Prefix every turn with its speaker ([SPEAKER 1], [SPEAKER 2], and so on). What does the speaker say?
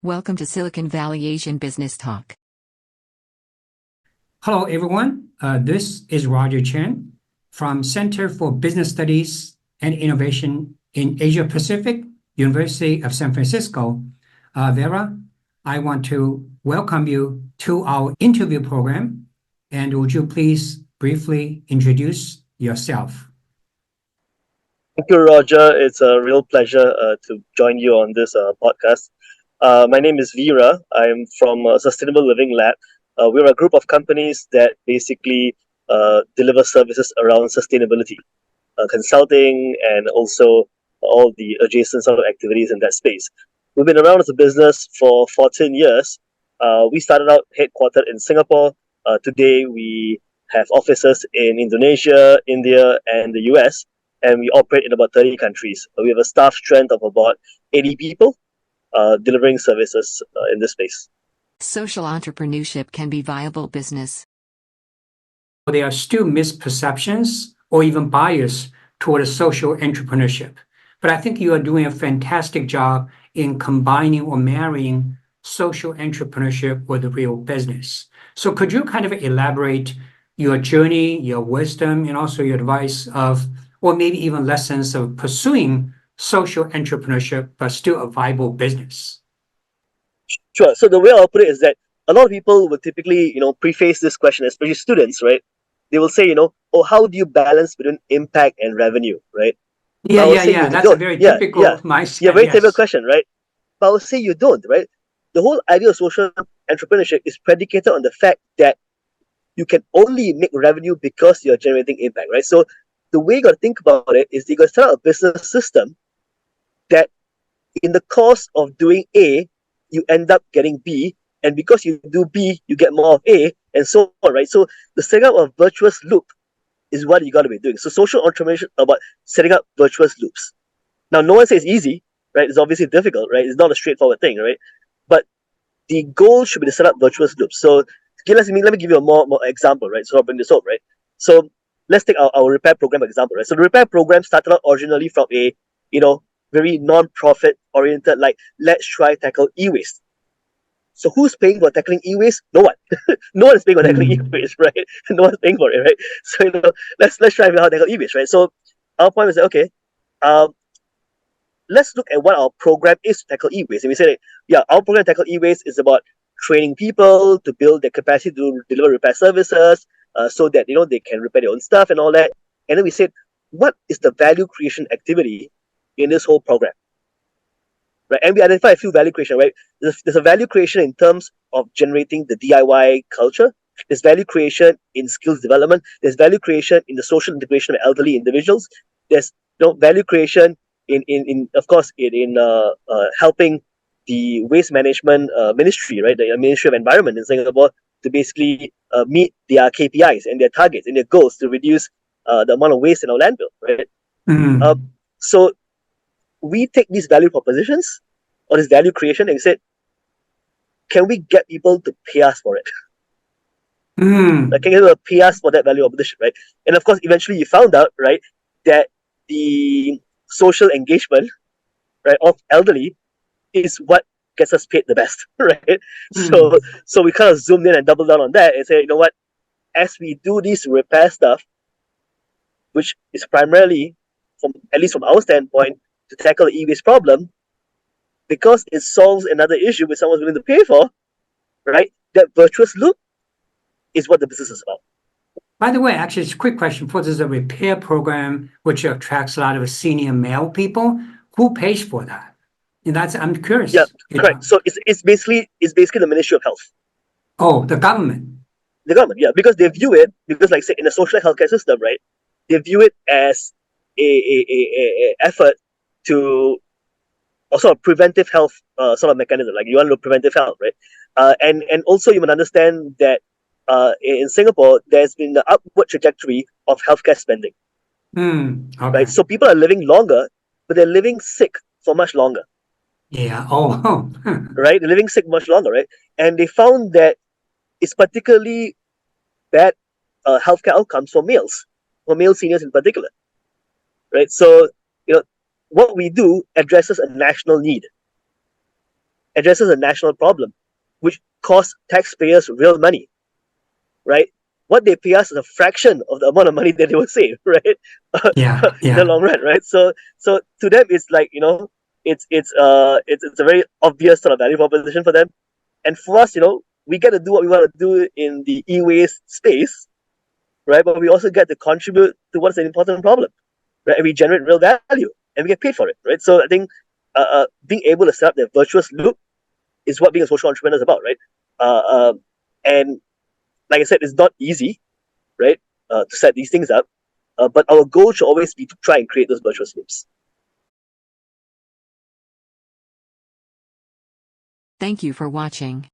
[SPEAKER 1] Welcome to Silicon Valley Asian Business Talk.
[SPEAKER 2] Hello, everyone. This is Roger Chen from Center for Business Studies and Innovation in Asia Pacific, University of San Francisco. Vera, I want to welcome you to our interview program. And would you please briefly introduce yourself?
[SPEAKER 3] Thank you, Roger. It's a real pleasure to join you on this podcast. My name is Veera. I'm from Sustainable Living Lab. We're a group of companies that basically deliver services around sustainability, consulting, and also all the adjacent sort of activities in that space. We've been around as a business for 14 years. We started out headquartered in Singapore. Today, we have offices in Indonesia, India, and the US, and we operate in about 30 countries. We have a staff strength of about 80 people delivering services in this space.
[SPEAKER 1] Social entrepreneurship can be viable business.
[SPEAKER 2] There are still misperceptions or even bias toward social entrepreneurship. But I think you are doing a fantastic job in combining or marrying social entrepreneurship with real business. So could you kind of elaborate your journey, your wisdom, and also your advice of, or maybe even lessons of pursuing social entrepreneurship, but still a viable business?
[SPEAKER 3] Sure. So the way I'll put it is that a lot of people will typically, preface this question, especially students, right? They will say, oh, how do you balance between impact and revenue, right?
[SPEAKER 2] Yeah. That's a very typical mindset.
[SPEAKER 3] Yeah, very typical question, right? But I would say you don't, right? The whole idea of social entrepreneurship is predicated on the fact that you can only make revenue because you're generating impact, right? So the way you got to think about it is you got to set up a business system that in the course of doing A, you end up getting B, and because you do B, you get more of A, and so on, right? So the setting up of virtuous loop is what you got to be doing. So social entrepreneurship is about setting up virtuous loops. Now, no one says easy, right? It's obviously difficult, right? It's not a straightforward thing, right? But the goal should be to set up virtuous loops. So okay, let me give you a more example, right? So I'll bring this up, right? So let's take our repair program example, right? So the repair program started out originally from a, very non-profit oriented, like, let's try tackle e-waste. So who's paying for tackling e-waste? No one. No one is paying for tackling e-waste, right? No one's paying for it, right? So let's try how to tackle e-waste, right? So our point was that, okay, let's look at what our program is to tackle e-waste. And we said, yeah, our program to tackle e-waste is about training people to build their capacity to deliver repair services, so that they can repair their own stuff and all that. And then we said, what is the value creation activity in this whole program, right? And we identify a few value creation, right? There's a value creation in terms of generating the DIY culture. There's value creation in skills development. There's value creation in the social integration of elderly individuals. There's value creation in of course in helping the waste management ministry, right? The Ministry of Environment in Singapore to basically meet their KPIs and their targets and their goals to reduce the amount of waste in our landfill, right? So we take these value propositions or this value creation and said, can we get people to pay us for it? Like, can you pay us for that value proposition, right? And of course, eventually you found out, right, that the social engagement, right, of elderly is what gets us paid the best, right? So we kind of zoomed in and doubled down on that and say, you know what, as we do this repair stuff, which is primarily, at least from our standpoint, to tackle the e-waste problem, because it solves another issue which someone's willing to pay for, right? That virtuous loop is what the business is about.
[SPEAKER 2] By the way, actually, it's a quick question. For this is a repair program which attracts a lot of senior male people. Who pays for that? And I'm curious.
[SPEAKER 3] Yeah, correct. So it's basically the Ministry of Health.
[SPEAKER 2] Oh, the government.
[SPEAKER 3] The government, yeah, because they view it, because like say in the social healthcare system, right? They view it as a effort to also a preventive health sort of mechanism. Like, you want to do preventive health, right? And also you must understand that in Singapore there's been the upward trajectory of healthcare spending.
[SPEAKER 2] Okay.
[SPEAKER 3] Right? So people are living longer, but they're living sick for much longer.
[SPEAKER 2] Yeah. Oh.
[SPEAKER 3] Right? They're living sick much longer, right? And they found that it's particularly bad healthcare outcomes for male seniors in particular. Right? So what we do addresses a national need. addresses a national problem, which costs taxpayers real money, right? What they pay us is a fraction of the amount of money that they will save, right?
[SPEAKER 2] Yeah,
[SPEAKER 3] In the long run, right? So to them, it's like, it's a very obvious sort of value proposition for them. And for us, we get to do what we want to do in the e-waste space, right? But we also get to contribute to what's an important problem, right? And we generate real value and we get paid for it, right? So I think being able to set up that virtuous loop is what being a social entrepreneur is about, right? And like I said, it's not easy, right? To set these things up, but our goal should always be to try and create those virtuous loops.
[SPEAKER 1] Thank you for watching.